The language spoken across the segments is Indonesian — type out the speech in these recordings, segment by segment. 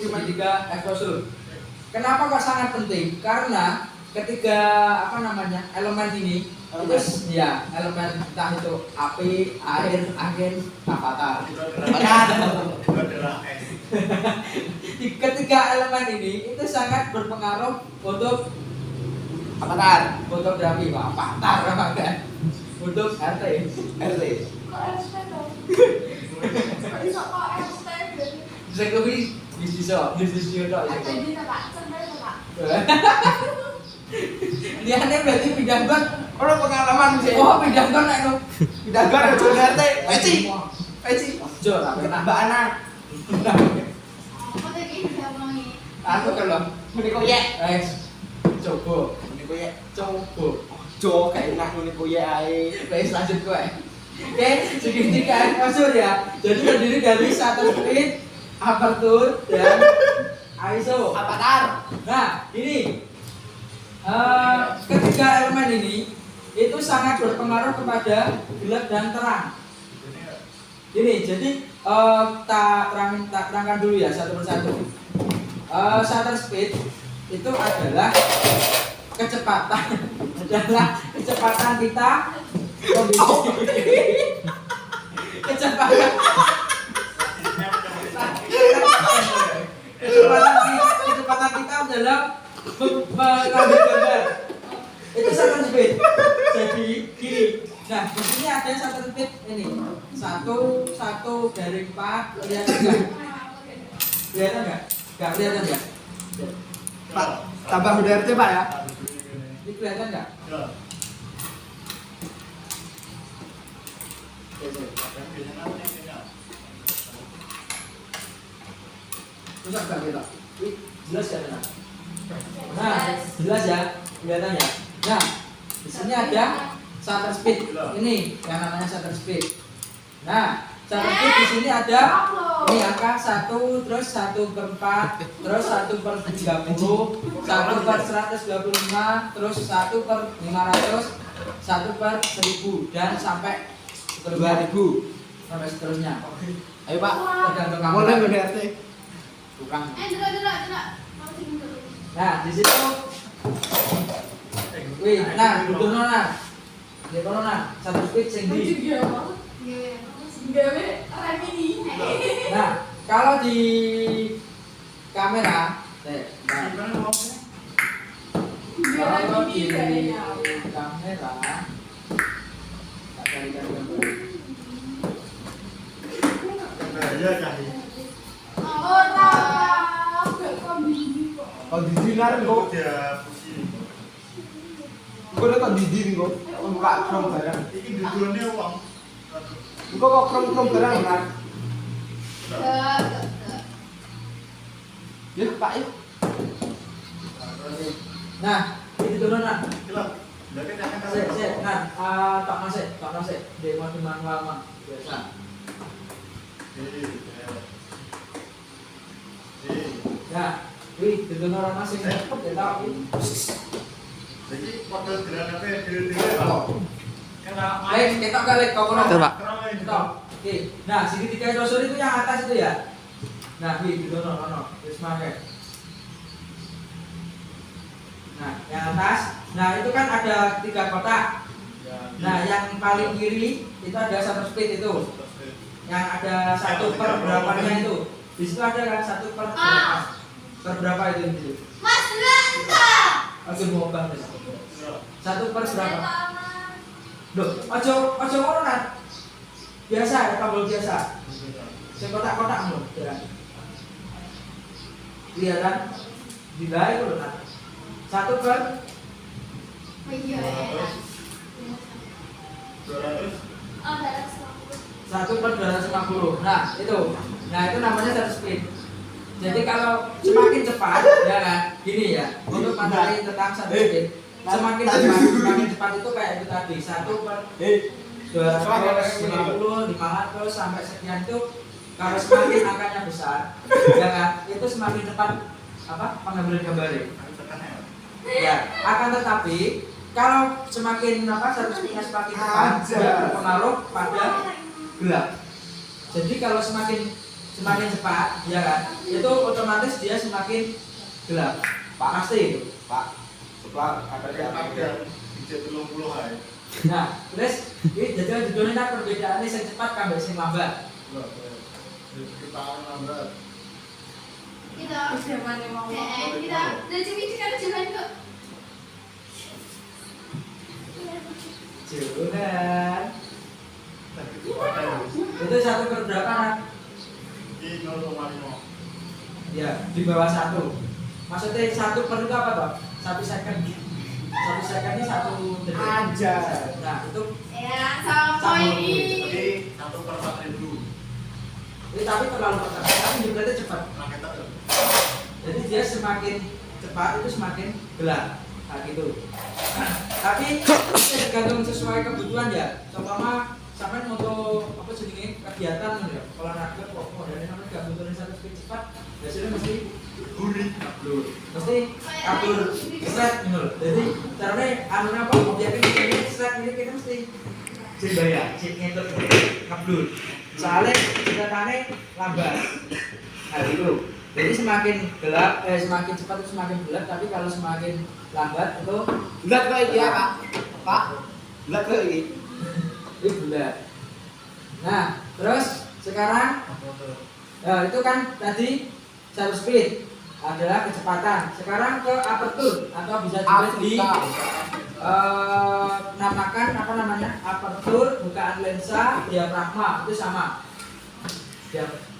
segitiga eksplosif. Kenapa kok sangat penting? Karena ketiga elemen ini itu ya elemen entah itu api, air, angin, avatar. Ketiga elemen ini itu sangat berpengaruh untuk avatar, fotografi, avatar kan? Untuk RT. Bisa lebih bisa dok. Dia nih berarti pindah gon, orang pengalaman sih. Oh pindah gon nek lo. Pindah gon aja RT. Peci. Jo, Mbak Ana. Aku kalau menika ya. Coba. Menika ya. Coba. Jo kayak enak menika ya ae. Wis lanjut kowe. Oke, segitiga eksplosif ya. Jadi terdiri dari shutter speed, aperture dan ISO. Avatar. Nah, ini ketiga elemen ini itu sangat berpengaruh kepada gelap dan terang. Ini jadi tak terangkan dulu ya satu persatu. Shutter speed itu adalah kecepatan kita kecepatan kita dalam mengambil gambar. Itu shutter speed. Jadi gini. Nah, di sini ada shutter speed ini. 1 dari 4. Kelihatan enggak? Kelihatan enggak? Enggak kelihatan enggak? Pak, tambah UDRT Pak ya. Ini kelihatan enggak? Ya. Terus agak kita. Jelas ya benar. Nah, jelas ya, kelihatan ya. Nah, di sini ada shutter speed. Ini yang namanya shutter speed. Nah, shutter speed di sini ada ini angka 1, terus 1/4, terus 1/30, 1/125, terus 1/500, 1/1000 dan sampai 2000 sampai seterusnya. Ayo Pak, tergantung kamu. Boleh BDRT. Bukan. Nah, di situ. Wih, nah, duduk nona. Di nona, satu speed sing di. Nah, kalau di kamera, kalau di kamera, kalau di dinar kok kok di diri kok enggak krom barang iki dudulane wong kok krom barang kan ya Pak yuk. Nah itu dulu nah nah tak masih demo di manual mah biasa nah wih itu dulu orang masih cepet ya tau jadi model granatnya kita kali kau oke nah segitiga eksplosif itu yang atas itu ya nah wih itu no terus pakai nah yang atas nah itu kan ada 3 kotak nah yang paling kiri itu ada shutter speed itu yang ada 1 per berapanya itu di situ ada kan 1 per berapa itu Mas Raka aku mau bang 1 per berapa loh ojo ngono kan biasa ya kabel biasa sing kotak-kotak ngono ya iya kan dilai lho kan 1 per iya ya 1 per 250 nah itu namanya shutter speed jadi kalau semakin cepat ya kan gini ya untuk materi tentang shutter speed semakin cepat itu kayak itu tadi 1 per 250, 500 sampai sekian itu kalau semakin angkanya besar ya kan itu semakin cepat pengambilan gambarnya ya akan tetapi kalau semakin shutter speednya semakin cepat dia berpengaruh pada gelap jadi kalau semakin semakin cepat, ya kan? Itu otomatis dia semakin gelap. Pak pasti itu, Pak. Setelah ada bisa 30 hari. Nah, terus ini judulnya perbedaannya yang cepat sampai yang lambat. Kita lambat. Kita dari sini kan jangan kok. Jangan. Itu 1/berapa? Di 0,5. Ya, di bawah 1. Maksudnya 1 per itu apa toh? 1 second. 1 second ini 1 detik. Aja. Nah, itu Ya, sama ini. Jadi 1/4.000. ini tapi terlalu cepat. Tapi berarti cepat. Jadi dia semakin cepat itu semakin gelap. Nah, gitu. Tapi tergantung sesuai kebutuhan ya. Contohnya sampai untuk apa jenenge kegiatan ya, olahraga kok dari sampai gak butuhin satu speed cepat, biasanya mesti Gurih. mesti kabur set gitu loh. Jadi caranya anunya apa? Objeknya ini set ini kita mesti jembaya, cek ngetok kabur. Soalnya ceritanya lambat. Nah itu. Jadi semakin gelap, semakin cepat itu semakin gelap, tapi kalau semakin lambat itu Bulat kok iki ya, Pak? Pak. Bulat kok iki. ini bulat. Nah, terus sekarang itu kan tadi shutter speed adalah kecepatan. Sekarang ke aperture atau bisa juga di namakan apa namanya? Aperture, bukaan lensa, diafragma itu sama.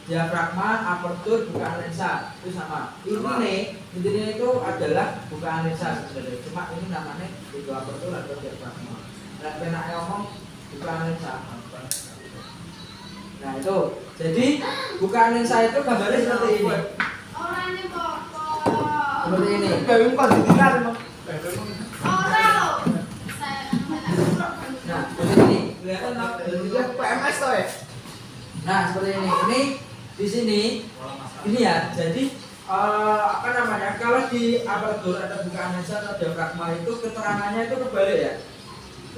Diafragma, aperture, bukaan lensa itu sama. Intinya itu adalah bukaan lensa sebenarnya. Cuma ini namanya itu aperture atau diafragma. Dan pernah ngomong bukaan lensa. Nah itu, jadi bukaan lensa itu gambarnya seperti ini. Orangnya kok. Seperti ini. Dewe kok ditinggal, Mas. Orang. Nah, seperti ini. Kelihatan tak? Dia PMS toh ya? Nah, seperti ini. Ini di sini ini ya. Jadi apa namanya? Kalau di aperture atau bukaan lensa atau diafragma itu keterangannya itu kebalik ya.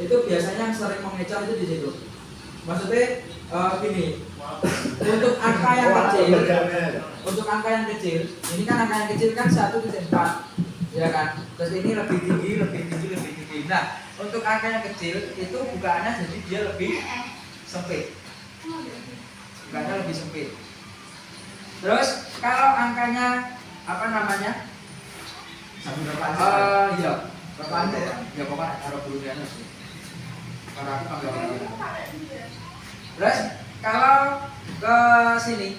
Itu biasanya yang sering mengejar itu di situ. Maksudnya gini, untuk angka yang kecil, ini kan angka yang kecil kan 1,4, ya kan? Terus ini lebih tinggi. Nah, untuk angka yang kecil itu bukaannya jadi dia lebih sempit. Bukaannya lebih sempit. Terus kalau angkanya apa namanya? Iya, berapaan ya pokoknya taruh dulu ya sih. Kalau aku panggil terus kalau ke sini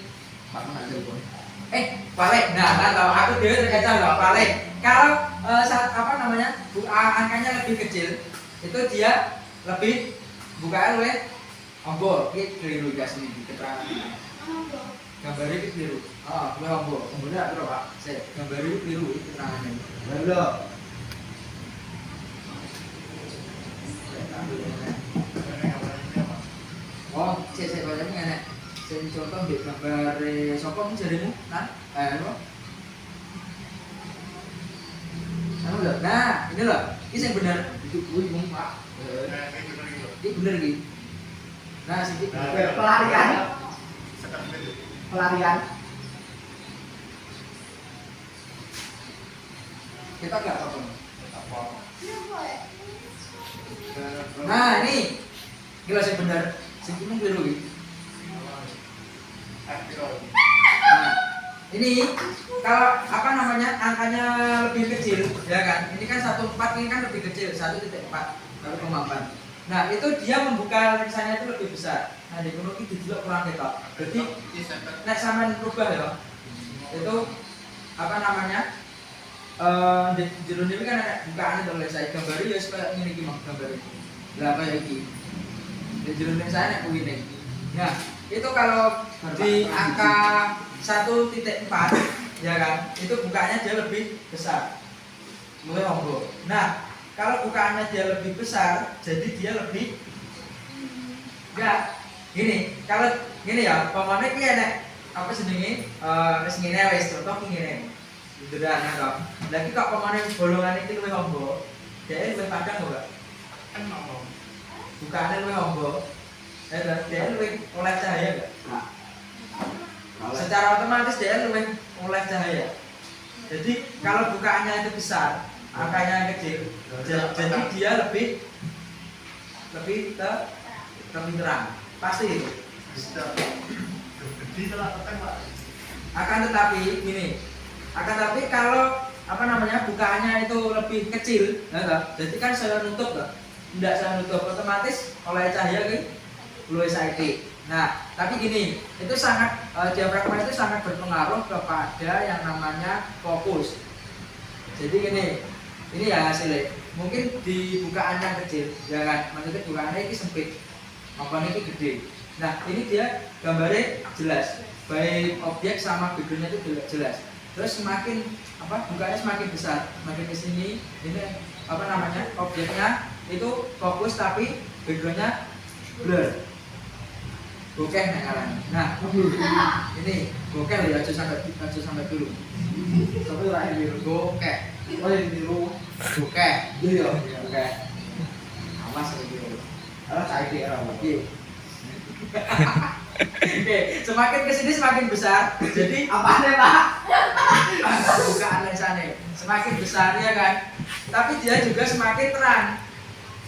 balik. Nah, kalau aku dewe terkecoh loh, balik. Kalau saat apa namanya? Angkanya lebih kecil, itu dia lebih bukaan oleh ombo. Iki keliru guys ini keterangan. Gambarnya iki keliru. Oh, oleh ombo. Ombonya terus, Pak. Gambarnya keliru keterangannya. Lho. Oh, saya baca ngene. Sing contoh di gambar sapa mung jarimu? Nah, apa? Anu lho. Nah, ini loh. Ini yang benar. Itu kuwi mung, Pak. Ini bener iki. Nah, sing Pelarian. Pelarian. kita enggak apa-apa. Nah, ini gila sing bener. Sing mung keliru iki. Nah, ini kalau apa namanya angkanya lebih kecil, ya kan? Ini kan 1,4, ini kan lebih kecil 1,4, 1,4. Nah itu dia membuka lensanya itu lebih besar. Nah di gunung itu juga kurang ketok. Jadi nek sampean rubah ya, itu apa namanya? Di jero ini kan ada bukaan itu lensa gambar ya supaya ngene iki mah gambar iki. Lah kayak iki. Di jero lensa nek kuwi. Nah, itu kalau di angka 1,4 ya kan, itu bukaannya dia lebih besar mulai ombo. Nah, kalau bukaannya dia lebih besar, jadi dia lebih enggak gini, kalau gini ya, pamane ki enek apa jenenge wis ngene wis contoh ki ngene. Sederhana kok. Lagi kok pamane bolongan iki luwih ombo, dhek luwih padang kok, kan ombo. Bukaannya luwih ombo. Dia lebih oleh cahaya enggak? secara otomatis dia lebih oleh cahaya. Jadi kalau bukaannya itu besar, angkanya kecil, jadi dia lebih terang. Pasti itu. Gede telah tekan Pak. Akan tetapi gini, kalau bukaannya itu lebih kecil, jadi kan saya nutup loh, tidak saya nutup otomatis oleh cahaya ke luwih saiki. Nah, tapi gini, itu sangat diafragma itu sangat berpengaruh kepada yang namanya fokus. Jadi ini ya hasilnya. Mungkin di bukaannya kecil, ya kan? Maksudnya bukaannya ini sempit, maupun ini gede. Nah, ini dia gambarnya jelas, baik objek sama backgroundnya itu jelas. Terus bukaannya semakin besar, semakin kesini, ini objeknya itu fokus tapi backgroundnya blur. Bokeh nek ngaran. Nah, ini bokeh ya aja sampai dulu. Tapi ora biru bokeh. Oh yang biru bokeh. Iya ya, bokeh. Awas iki. Ora saiki ora iki. Oke, semakin kesini semakin besar. Jadi apane, Pak? Bukaan lensane semakin besar ya kan. Tapi dia juga semakin terang.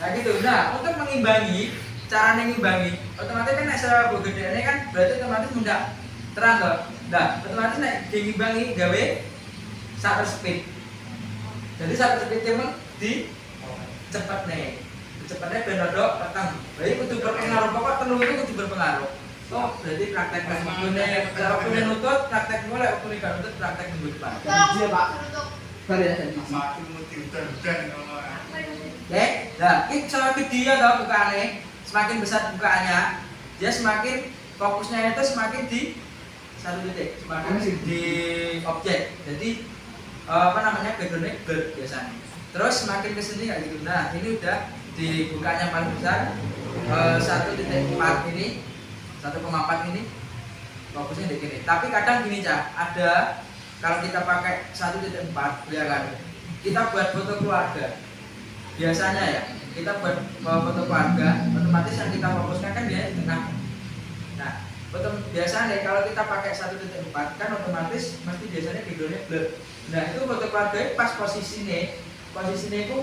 Nah gitu. Nah, untuk mengimbangi cara ngimbangi, otomatis kan nek saya gedene kan berarti otomatis mudah terang toh. Nah, otomatis nek ngimbangi gawe shutter speed. Jadi shutter speed emang di cepet nih. Cepetnya ben rodok peteng. Berarti kudu berpengaruh, pokok telu itu kudu berpengaruh. Oh, berarti praktek waktu nutut, praktek mulai waktu gak nutut, praktek minggu depan. Iya, Pak. Bari ya. Makin mesti udan-udan ngono. Oke, nah ini semakin dia tau bukaannya, semakin besar bukaannya, dia semakin fokusnya itu semakin di satu titik, semakin di objek. Jadi backgroundnya blur biasanya. Terus semakin kesini kayak gitu. Nah ini udah di bukanya paling besar 1.4 ini, 1,4 ini fokusnya di sini. Tapi kadang gini Cak, ada kalau kita pakai 1.4 ya kan, kita buat foto keluarga. Biasanya ya, kita buat foto keluarga, otomatis yang kita fokuskan kan dia di tengah. Nah, biasanya kalau kita pakai 1.4 kan otomatis mesti biasanya backgroundnya blur. Nah, itu foto keluarga pas posisinya itu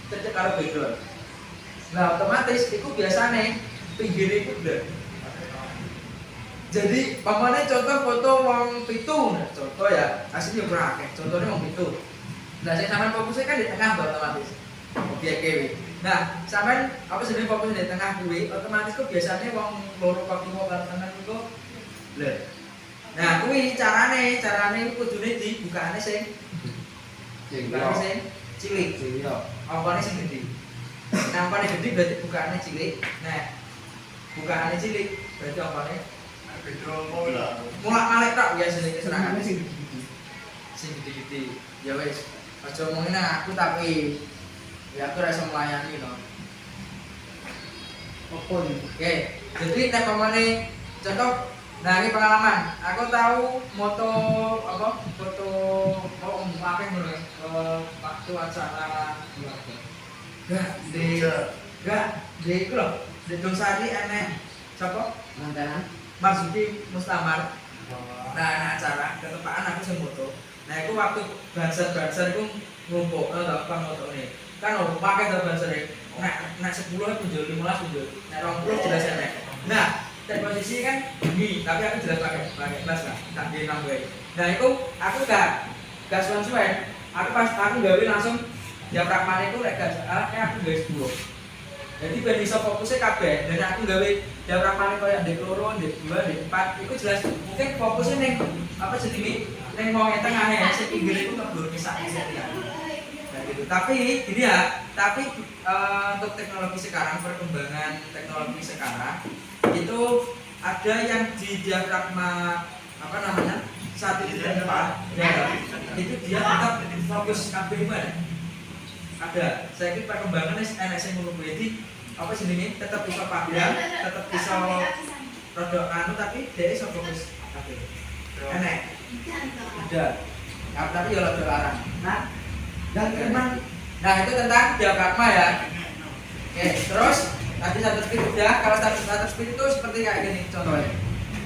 cecek karo background. Nah, otomatis itu biasanya pinggirnya itu blur. Jadi, pamannya contoh foto wong pitu, nah, contoh ya, aslinya berapa? Contohnya wong pitu. Nah, saya sampai fokusnya kan di tengah otomatis. Objek kewe. Nah, sampean sebenarnya fokus di tengah kuwi, otomatis kok biasanya wong loro kok kiwa karo tenan iku blur. Nah, kuwi carane kudune dibukaane sing cilik. Iya. Apane sing gede. Nampane gede berarti bukaane cilik. Nah, bukaane cilik berarti apane? Beda opo lah. Mulak-malik tok biasane keserangan Sing sing gede-gede. Ya wis, aja ngomongin aku tapi ya aku rasa melayani no. Apa nih? Oke, jadi nek pamane contoh, nah ini pengalaman. Aku tahu foto apa yang ngono waktu acara di iku lho, di Donsari enek sapa? Mantenan. Marzuki Mustamar. Nah, acara ketepaan aku sing foto. Nah, itu waktu banser iku ngumpul to pamotone. Kan pakai dalam bahasa ini, nak 10 punjul, 15 punjul, nak 20 jelas enak. Nah, dari posisi kan ini, tapi aku jelas pakai kelas lah, tak di nambah. Nah itu aku gak suan-suan, aku gawe langsung diafragma itu aku gawe 10. Jadi ben iso fokusnya kabeh, dan aku gawe diafragma koyo ndek loro, ndek 2, ndek 4, itu jelas mungkin fokusnya ning jenenge ning wong tengah ya, sing pinggir itu ngebur pisah-pisah ya. Gitu. Tapi gini ya, untuk teknologi sekarang, perkembangan teknologi sekarang itu ada yang di diafragma 1.4 ya, itu dia tetap fokus kabeh mana? Ada. Saya kira perkembangan enak sing ngono kuwi tetap bisa padang, tetap bisa produk tapi dia iso fokus kabeh. Enak. Ada. Tapi ya rada larang. Nah itu tentang diafragma ya. Oke, terus tadi satu speed udah. Kalau satu speed itu seperti kayak gini contohnya.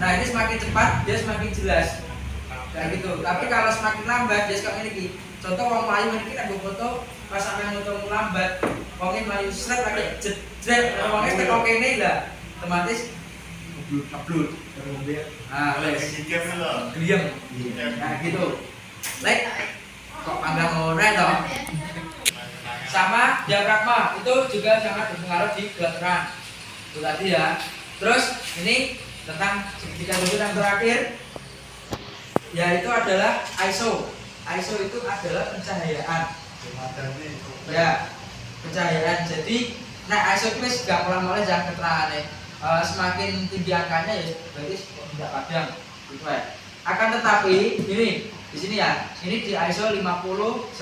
Nah ini semakin cepat dia semakin jelas kayak gitu. Tapi kalau semakin lambat dia sekarang ini. Contoh orang Melayu ini kan foto pas sampai foto lambat, orang Melayu seret lagi jejret, orangnya tekok ini lah, otomatis upload. Ah, wes. Geliam. Nah gitu. Lek kok panggang orang toh. Sama diafragma itu juga sangat berpengaruh di geletaran. Itu tadi ya. Terus ini tentang segitiga lurus yang terakhir, yaitu adalah ISO. ISO itu adalah pencahayaan. Ya, pencahayaan. Jadi, nah ISO itu gak mulai jangan keterangannya. Semakin tinggi angkanya ya berarti tidak padam. Gitu ya. Akan tetapi ini di sini ya, ini di ISO 50, 100,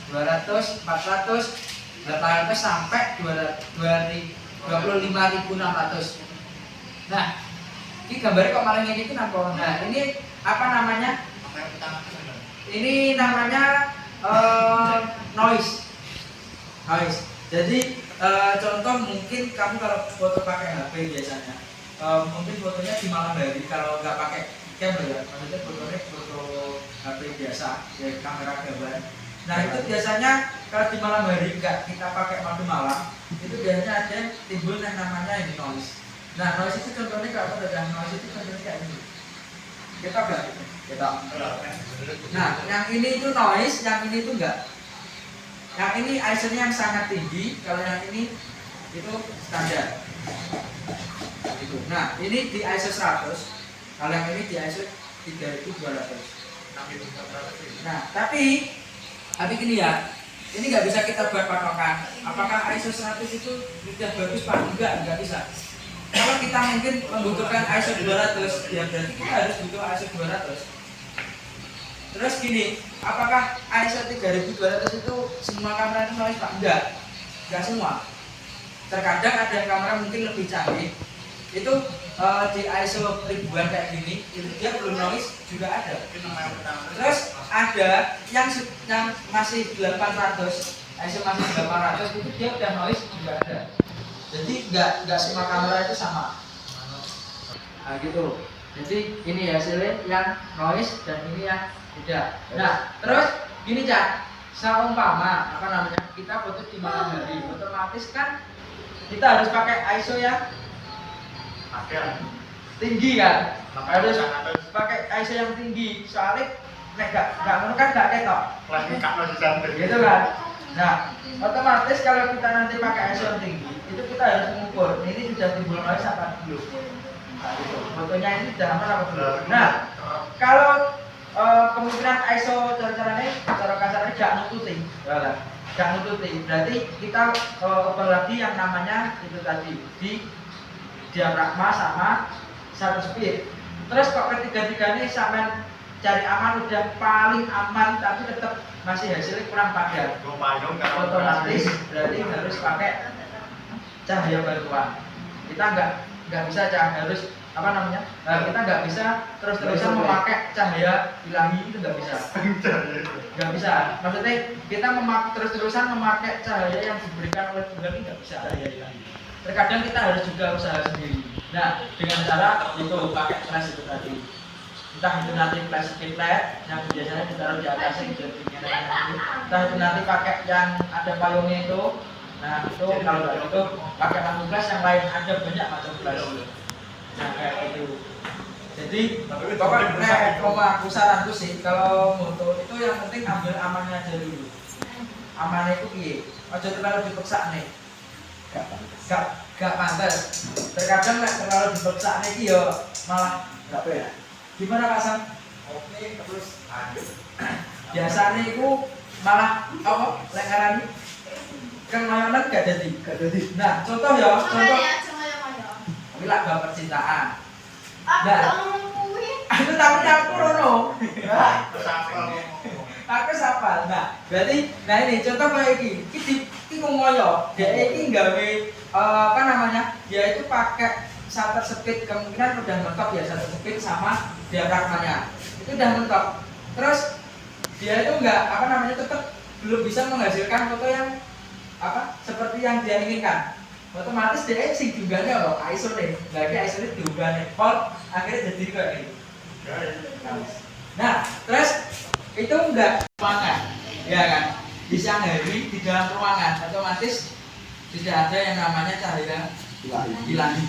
200, 400, 800 sampai 25.600. Nah, ini gambarnya kok malah ini kenapa? Nah, ini apa namanya? Ini namanya noise. Jadi contoh mungkin kamu kalau foto pakai HP biasanya, mungkin fotonya di malam hari kalau nggak pakai kamera ya, maksudnya fotonya foto HP biasa, ya kamera gambar. Nah itu biasanya kalau di malam hari nggak kita pakai mode malam, itu biasanya ada timbul yang namanya ini noise. Nah noise itu contohnya kalau ada noise itu contohnya kayak ini. Kita nggak? Kita. Nah yang ini itu noise, yang ini itu enggak. Yang ini ISO-nya yang sangat tinggi, kalau yang ini itu standar. Gitu. Nah ini di ISO 100, kalau yang ini di ISO 3200. Nah tapi gini ya, ini nggak bisa kita buat patokan. Apakah ISO 100 itu sudah bagus pak? Enggak bisa. Kalau kita mungkin membutuhkan ISO 200, ya berarti kita harus butuh ISO 200. Terus gini, apakah ISO 3200 itu semua kamera itu noise pak? Enggak semua. Terkadang ada kamera mungkin lebih canggih, itu di ISO ribuan kayak gini, itu dia belum noise juga ada. Terus ada yang masih 800, ISO masih 800 itu dia udah noise juga ada. Jadi nggak semua kamera itu sama. Nah gitu. Jadi ini hasilnya yang noise dan ini yang tidak. Nah terus gini Cak, seumpama apa namanya kita foto di malam hari, otomatis kan kita harus pakai ISO yang tinggi kan, harus pakai ISO yang tinggi. Soalnya nggak ngono kan nggak ketok. Gitu kan. Nah otomatis kalau kita nanti pakai ISO yang tinggi, itu kita harus mengukur ini sudah timbul noise apa belum. Nah, gitu. Fotonya ini sudah aman apa belum. Nah kalau kemungkinan ISO cara kasarnya gak nututi, berarti kita ubah lagi yang namanya itu tadi di diafragma sama shutter speed. Terus kok ketiga-tiga ini sampai cari aman udah paling aman tapi tetap masih hasilnya kurang padam, otomatis berarti harus pakai cahaya bantuan. Kita nggak bisa harus apa namanya, kita nggak bisa terus-terusan memakai cahaya ilahi, itu nggak bisa. Maksudnya kita terus-terusan memakai cahaya yang diberikan oleh Tuhan ini nggak bisa. Terkadang kita harus juga usaha sendiri. Nah dengan cara itu pakai flash itu tadi, entah itu nanti flash kit-LED yang biasanya ditaruh di atas entah itu nanti pakai yang ada payungnya itu. Nah itu kalau nggak itu pakai lampu flash yang lain, ada banyak macam flash. Nah kayak gitu. Jadi pokoknya aku saranku sih kalau moto itu yang penting ambil amannya aja dulu. Amannya itu piye? Aja terlalu dipaksa nih. Gak pantas. Terkadang terlalu dipaksa nih yo malah nggak apa ya. Gimana Pak Sam? Oke terus lanjut. Biasanya itu malah apa? Lengkaran kan mainan gak jadi. Nah contoh ya, contoh. Ini lagu percintaan. Nah, aku tahu aku rono. Aku sapal. Nah, berarti ini contoh kayak gini. Iki ngoyo. Dia ini nggawe apa namanya? Dia itu pakai shutter speed, kemungkinan udah mentok ya shutter speed sama diafragmanya. Itu udah mentok. Terus dia itu enggak apa namanya tetap belum bisa menghasilkan foto yang apa seperti yang dia inginkan. otomatis dia sing diunggahnya apa? ISO nih. Lagi ISO ini diunggah nih. Port akhirnya jadi kayak gitu. Nah, terus itu enggak ruangan, ya kan? Di siang hari di dalam ruangan otomatis tidak ada yang namanya cahaya ilahi.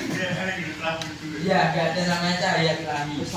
Dia hari ini terang gitu. Iya, enggak ada namanya cahaya ilahi. Terus